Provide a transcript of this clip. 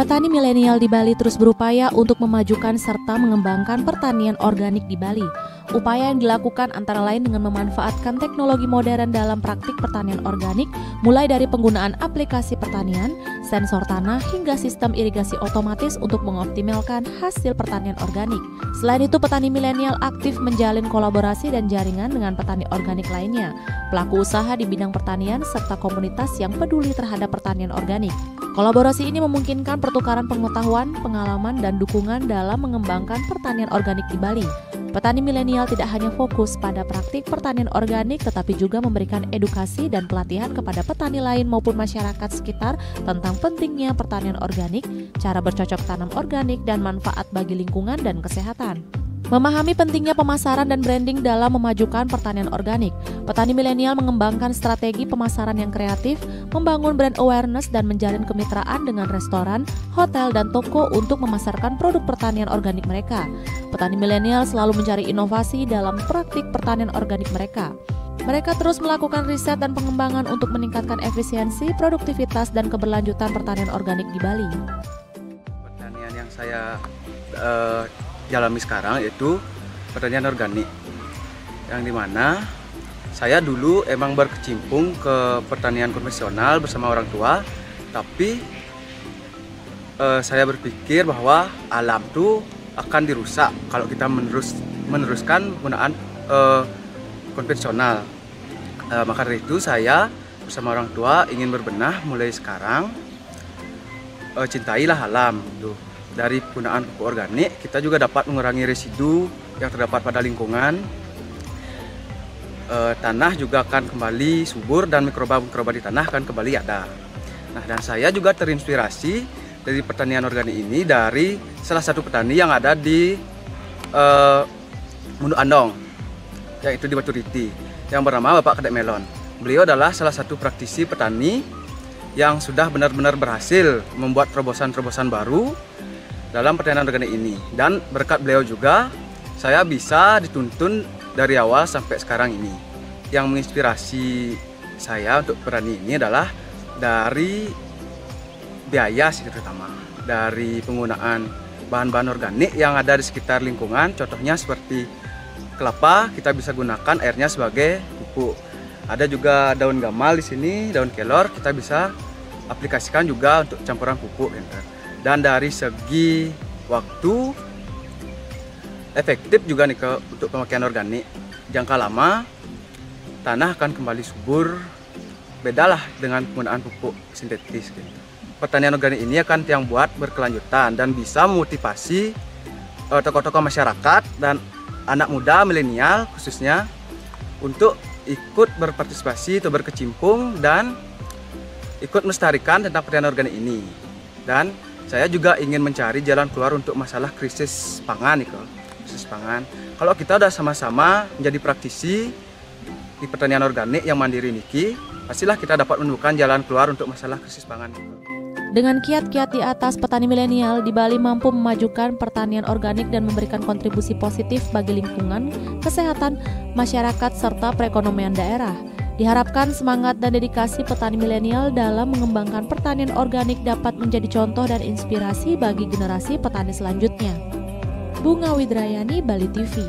Petani milenial di Bali terus berupaya untuk memajukan serta mengembangkan pertanian organik di Bali. Upaya yang dilakukan antara lain dengan memanfaatkan teknologi modern dalam praktik pertanian organik, mulai dari penggunaan aplikasi pertanian, sensor tanah, hingga sistem irigasi otomatis untuk mengoptimalkan hasil pertanian organik. Selain itu, petani milenial aktif menjalin kolaborasi dan jaringan dengan petani organik lainnya, pelaku usaha di bidang pertanian, serta komunitas yang peduli terhadap pertanian organik. Kolaborasi ini memungkinkan pertukaran pengetahuan, pengalaman, dan dukungan dalam mengembangkan pertanian organik di Bali. Petani milenial tidak hanya fokus pada praktik pertanian organik, tetapi juga memberikan edukasi dan pelatihan kepada petani lain maupun masyarakat sekitar tentang pentingnya pertanian organik, cara bercocok tanam organik, dan manfaat bagi lingkungan dan kesehatan. Memahami pentingnya pemasaran dan branding dalam memajukan pertanian organik, petani milenial mengembangkan strategi pemasaran yang kreatif, membangun brand awareness, dan menjalin kemitraan dengan restoran, hotel, dan toko untuk memasarkan produk pertanian organik mereka. Petani milenial selalu mencari inovasi dalam praktik pertanian organik mereka. Mereka terus melakukan riset dan pengembangan untuk meningkatkan efisiensi, produktivitas, dan keberlanjutan pertanian organik di Bali. Pertanian yang saya jalani sekarang yaitu pertanian organik, yang dimana saya dulu emang berkecimpung ke pertanian konvensional bersama orang tua, tapi saya berpikir bahwa alam itu akan dirusak kalau kita meneruskan penggunaan konvensional. Maka dari itu saya bersama orang tua ingin berbenah mulai sekarang, cintailah alam gitu. Dari penggunaan pupuk organik, kita juga dapat mengurangi residu yang terdapat pada lingkungan. Tanah juga akan kembali subur dan mikroba-mikroba di tanah akan kembali ada. Nah, dan saya juga terinspirasi dari pertanian organik ini dari salah satu petani yang ada di Mundu Andong, yaitu di Batu Riti, yang bernama Bapak Kadek Melon. Beliau adalah salah satu praktisi petani yang sudah benar-benar berhasil membuat terobosan-terobosan baru dalam pertanian organik ini, dan berkat beliau juga saya bisa dituntun dari awal sampai sekarang ini. Yang menginspirasi saya untuk berani ini adalah dari biaya sih, terutama dari penggunaan bahan-bahan organik yang ada di sekitar lingkungan. Contohnya seperti kelapa, kita bisa gunakan airnya sebagai pupuk. Ada juga daun gamal di sini, daun kelor, kita bisa aplikasikan juga untuk campuran pupuk. Dan dari segi waktu efektif juga nih untuk pemakaian organik. Jangka lama tanah akan kembali subur, bedalah dengan penggunaan pupuk sintetis gitu. Pertanian organik ini akan yang buat berkelanjutan dan bisa memotivasi tokoh-tokoh masyarakat dan anak muda milenial khususnya untuk ikut berpartisipasi atau berkecimpung dan ikut melestarikan tentang pertanian organik ini. Dan saya juga ingin mencari jalan keluar untuk masalah krisis pangan nih, krisis pangan. Kalau kita udah sama-sama menjadi praktisi di pertanian organik yang mandiri niki, pastilah kita dapat menemukan jalan keluar untuk masalah krisis pangan. Dengan kiat-kiat di atas, petani milenial di Bali mampu memajukan pertanian organik dan memberikan kontribusi positif bagi lingkungan, kesehatan, masyarakat, serta perekonomian daerah. Diharapkan semangat dan dedikasi petani milenial dalam mengembangkan pertanian organik dapat menjadi contoh dan inspirasi bagi generasi petani selanjutnya. Bunga Widrayani, Bali TV.